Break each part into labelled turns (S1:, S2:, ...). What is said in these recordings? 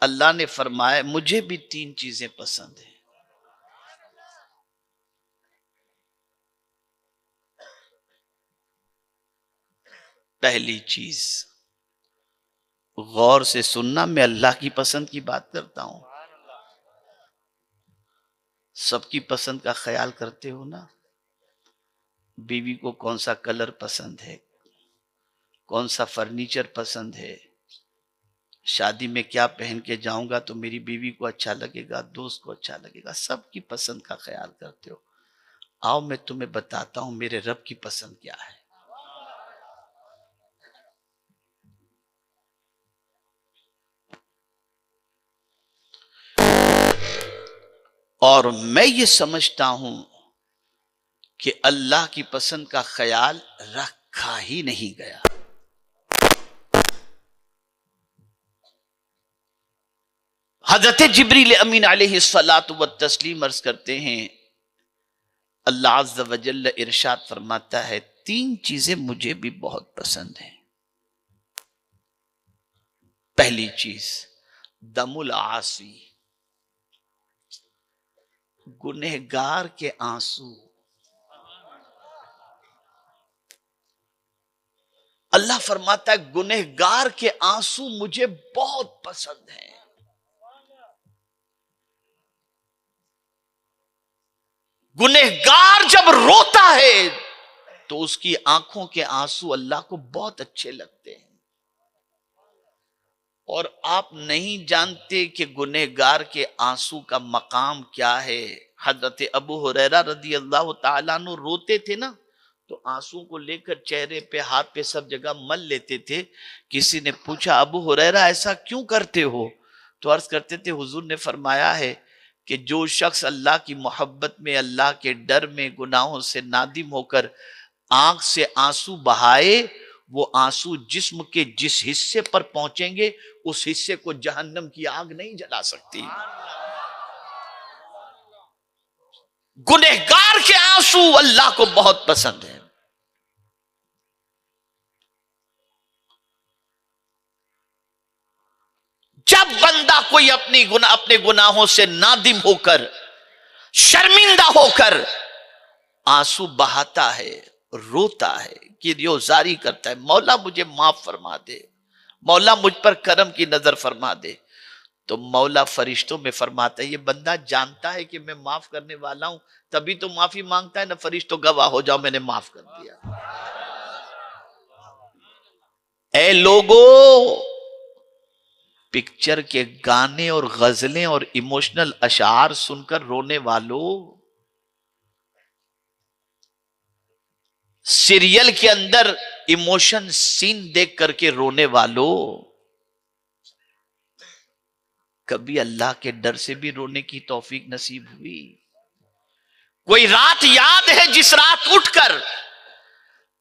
S1: अल्लाह ने फरमाया मुझे भी 3 चीजें पसंद है। पहली चीज, गौर से सुनना, मैं अल्लाह की पसंद की बात करता हूं। सबकी पसंद का ख्याल करते हो ना। बीवी को कौन सा कलर पसंद है, कौन सा फर्नीचर पसंद है, शादी में क्या पहन के जाऊंगा तो मेरी बीवी को अच्छा लगेगा, दोस्त को अच्छा लगेगा, सबकी पसंद का ख्याल करते हो। आओ मैं तुम्हें बताता हूं मेरे रब की पसंद क्या है। और मैं ये समझता हूं कि अल्लाह की पसंद का ख्याल रखा ही नहीं गया। हजरत जिब्रील अमीन अलैहिस्सलातु व तस्लीम अर्ज करते हैं, अल्लाह अज़्ज़ व जल्ल इरशाद फरमाता है 3 चीजें मुझे भी बहुत पसंद हैं। पहली चीज, दमुल आसी, गुनहगार के आंसू। अल्लाह फरमाता है गुनहगार के आंसू मुझे बहुत पसंद हैं। गुनहगार जब रोता है तो उसकी आंखों के आंसू अल्लाह को बहुत अच्छे लगते हैं। और आप नहीं जानते कि गुनहगार के आंसू का मकाम क्या है। हजरत अबू हुरैरा रदी अल्लाह तआला अन्हु रोते थे ना, तो आंसू को लेकर चेहरे पे, हाथ पे, सब जगह मल लेते थे। किसी ने पूछा अबू हुरैरा ऐसा क्यों करते हो, तो अर्ज करते थे हुजूर ने फरमाया है कि जो शख्स अल्लाह की मोहब्बत में, अल्लाह के डर में, गुनाहों से नादिम होकर आंख से आंसू बहाए, वो आंसू जिस्म के जिस हिस्से पर पहुंचेंगे उस हिस्से को जहन्नम की आग नहीं जला सकती। गुनहगार के आंसू अल्लाह को बहुत पसंद है। जब बंदा कोई अपने गुनाहों से नादिम होकर, शर्मिंदा होकर आंसू बहाता है, रोता है, कि रियोजारी करता है, मौला मुझे माफ फरमा दे, मौला मुझ पर करम की नजर फरमा दे, तो मौला फरिश्तों में फरमाता है ये बंदा जानता है कि मैं माफ करने वाला हूं, तभी तो माफी मांगता है ना। फरिश्तों गवाह हो जाओ मैंने माफ कर दिया। ए लोगो, पिक्चर के गाने और गजलें और इमोशनल अशार सुनकर रोने वालों, सीरियल के अंदर इमोशन सीन देख करके रोने वालों, कभी अल्लाह के डर से भी रोने की तौफीक नसीब हुई? कोई रात याद है जिस रात उठकर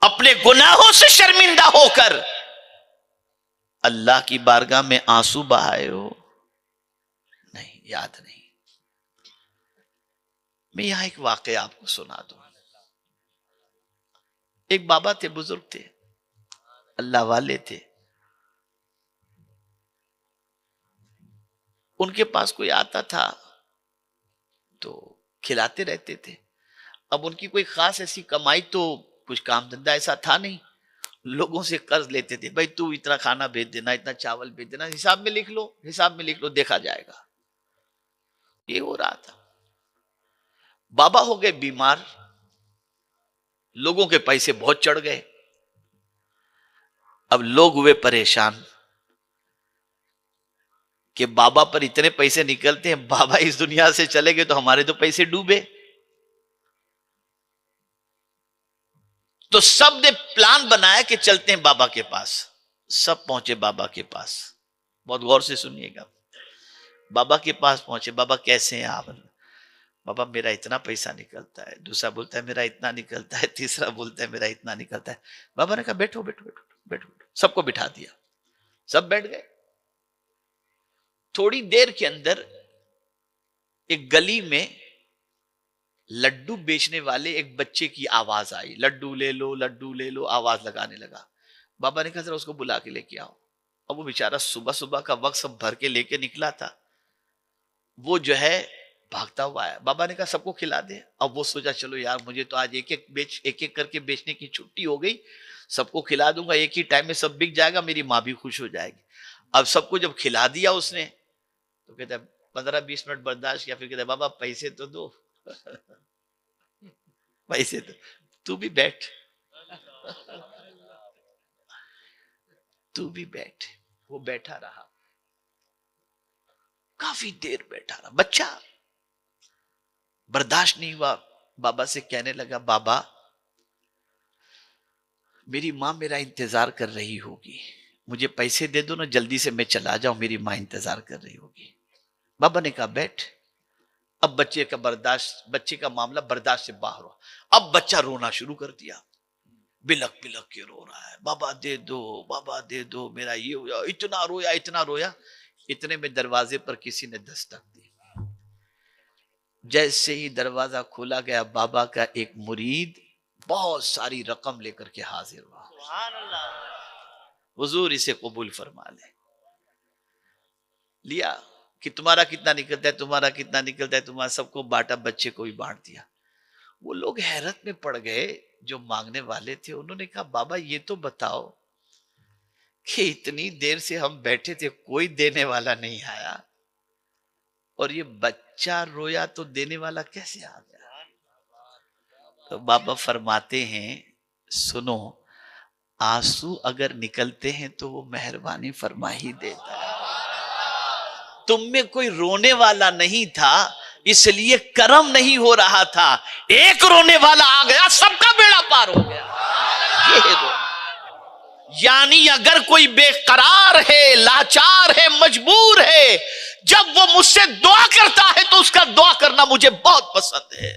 S1: अपने गुनाहों से शर्मिंदा होकर अल्लाह की बारगाह में आंसू बहाए हो? नहीं, याद नहीं। मैं यहां एक वाकया आपको सुना दूं। एक बाबा थे, बुजुर्ग थे, अल्लाह वाले थे। उनके पास कोई आता था तो खिलाते रहते थे। अब उनकी कोई खास ऐसी कमाई, तो कुछ काम धंधा ऐसा था नहीं। लोगों से कर्ज लेते थे, भाई तू इतना खाना भेज देना, इतना चावल भेज देना, हिसाब में लिख लो, हिसाब में लिख लो, देखा जाएगा। ये हो रहा था। बाबा हो गए बीमार, लोगों के पैसे बहुत चढ़ गए। अब लोग हुए परेशान कि बाबा पर इतने पैसे निकलते हैं, बाबा इस दुनिया से चले गए तो हमारे तो पैसे डूबे। तो सब ने प्लान बनाया कि चलते हैं बाबा के पास। सब पहुंचे बाबा के पास। बहुत गौर से सुनिएगा। बाबा के पास पहुंचे, बाबा कैसे हैं आप? बाबा मेरा इतना पैसा निकलता है। दूसरा बोलता है मेरा इतना निकलता है। तीसरा बोलता है मेरा इतना निकलता है। बाबा ने कहा बैठो बैठो बैठो बैठो बैठो। सबको बिठा दिया, सब बैठ गए। थोड़ी देर के अंदर एक गली में लड्डू बेचने वाले एक बच्चे की आवाज आई, लड्डू ले लो, लड्डू ले लो, आवाज लगाने लगा। बाबा ने कहा जरा उसको बुला के लेके आओ। अब वो बेचारा सुबह सुबह का वक्त सब भर के लेके निकला था, वो जो है भागता हुआ आया। बाबा ने कहा सबको खिला दे। अब वो सोचा चलो यार मुझे तो आज एक एक करके बेचने की छुट्टी हो गई, सबको खिला दूंगा, एक ही टाइम में सब बिक जाएगा, मेरी माँ भी खुश हो जाएगी। अब सबको जब खिला दिया उसने तो कहता है 15-20 मिनट बर्दाश्त किया, फिर कहता है बाबा पैसे तो दो पैसे तो, तू भी बैठ तू भी बैठ। वो बैठा रहा, काफी देर बैठा रहा, बच्चा बर्दाश्त नहीं हुआ, बाबा से कहने लगा बाबा मेरी माँ मेरा इंतजार कर रही होगी, मुझे पैसे दे दो ना, जल्दी से मैं चला जाऊं, मेरी माँ इंतजार कर रही होगी। बाबा ने कहा बैठ। अब बच्चे का मामला बर्दाश्त से बाहर हुआ। अब बच्चा रोना शुरू कर दिया, बिलक बिलक के रो रहा है, बाबा दे दो, बाबा दे दो, मेरा ये हुआ, इतना रोया इतना रोया। इतने में दरवाजे पर किसी ने दस्तक दी। जैसे ही दरवाजा खोला गया, बाबा का एक मुरीद बहुत सारी रकम लेकर के हाजिर हुआ। हुजूर इसे कबूल फरमा ले। लिया कि तुम्हारा कितना निकलता है, तुम्हारा कितना निकलता है, तुम्हारा सबको बांटा, बच्चे को भी बांट दिया। वो लोग हैरत में पड़ गए जो मांगने वाले थे। उन्होंने कहा बाबा ये तो बताओ कि इतनी देर से हम बैठे थे, कोई देने वाला नहीं आया, और ये बच्चा रोया तो देने वाला कैसे आ गया? तो बाबा फरमाते हैं सुनो, आंसू अगर निकलते हैं तो वो मेहरबानी फरमा ही देता है। तुम में कोई रोने वाला नहीं था, इसलिए कर्म नहीं हो रहा था। एक रोने वाला आ गया, सबका बेड़ा पार हो गया। ये यानी अगर कोई बेकरार है, लाचार है, मजबूर है, जब वो मुझसे दुआ करता है तो उसका दुआ करना मुझे बहुत पसंद है।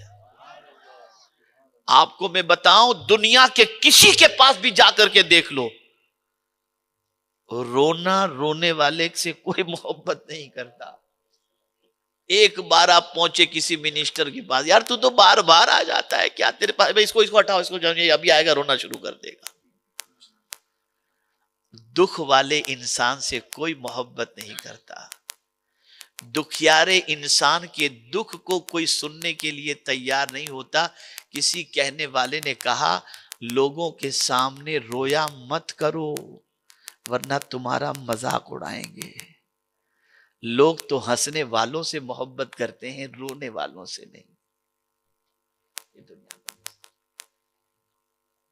S1: आपको मैं बताऊं, दुनिया के किसी के पास भी जाकर के देख लो, रोना रोने वाले से कोई मोहब्बत नहीं करता। एक बार आप पहुंचे किसी मिनिस्टर के पास, यार तू तो बार बार आ जाता है, क्या तेरे पास, भाई इसको हटाओ, इसको जानिए, अभी आएगा रोना शुरू कर देगा। दुख वाले इंसान से कोई मोहब्बत नहीं करता। दुखियारे इंसान के दुख को कोई सुनने के लिए तैयार नहीं होता। किसी कहने वाले ने कहा लोगों के सामने रोया मत करो वरना तुम्हारा मजाक उड़ाएंगे। लोग तो हंसने वालों से मोहब्बत करते हैं, रोने वालों से नहीं। ये दुनिया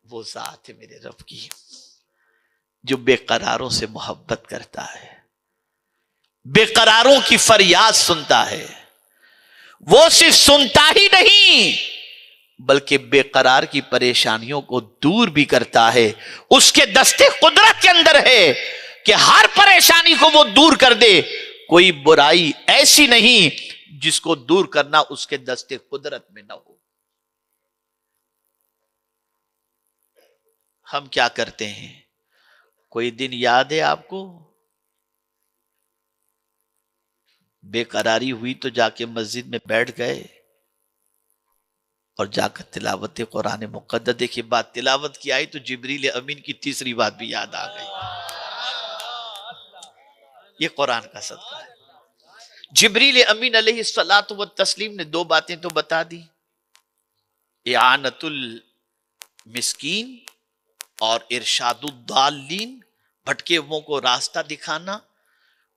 S1: वो जात है मेरे रब की जो बेकरारों से मोहब्बत करता है, बेकरारों की फरियाद सुनता है। वो सिर्फ सुनता ही नहीं बल्कि बेकरार की परेशानियों को दूर भी करता है। उसके दस्ते कुदरत के अंदर है कि हर परेशानी को वो दूर कर दे। कोई बुराई ऐसी नहीं जिसको दूर करना उसके दस्ते कुदरत में ना हो। हम क्या करते हैं, कोई दिन याद है आपको, बेकरारी हुई तो जाके मस्जिद में बैठ गए और जाकर तिलावत कुरान मुक़द्दस। देखिए बात तिलावत की आई तो जिब्रील अमीन की तीसरी बात भी याद आ गई। ये कुरान का सदका है। जिब्रील अमीन अलैहिस्सलातु व तस्लीम ने दो बातें तो बता दी, इआनतुल मिस्कीन और इरशादुद्दालीन, भटके हुओं को रास्ता दिखाना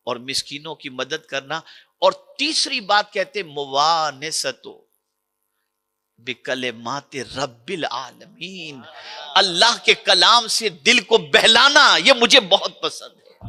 S1: और मिस्कीनों की मदद करना। और तीसरी बात कहते मुवानिसतो बिकलिमाति रब्बिल आलमीन, अल्लाह के कलाम से दिल को बहलाना, ये मुझे बहुत पसंद है।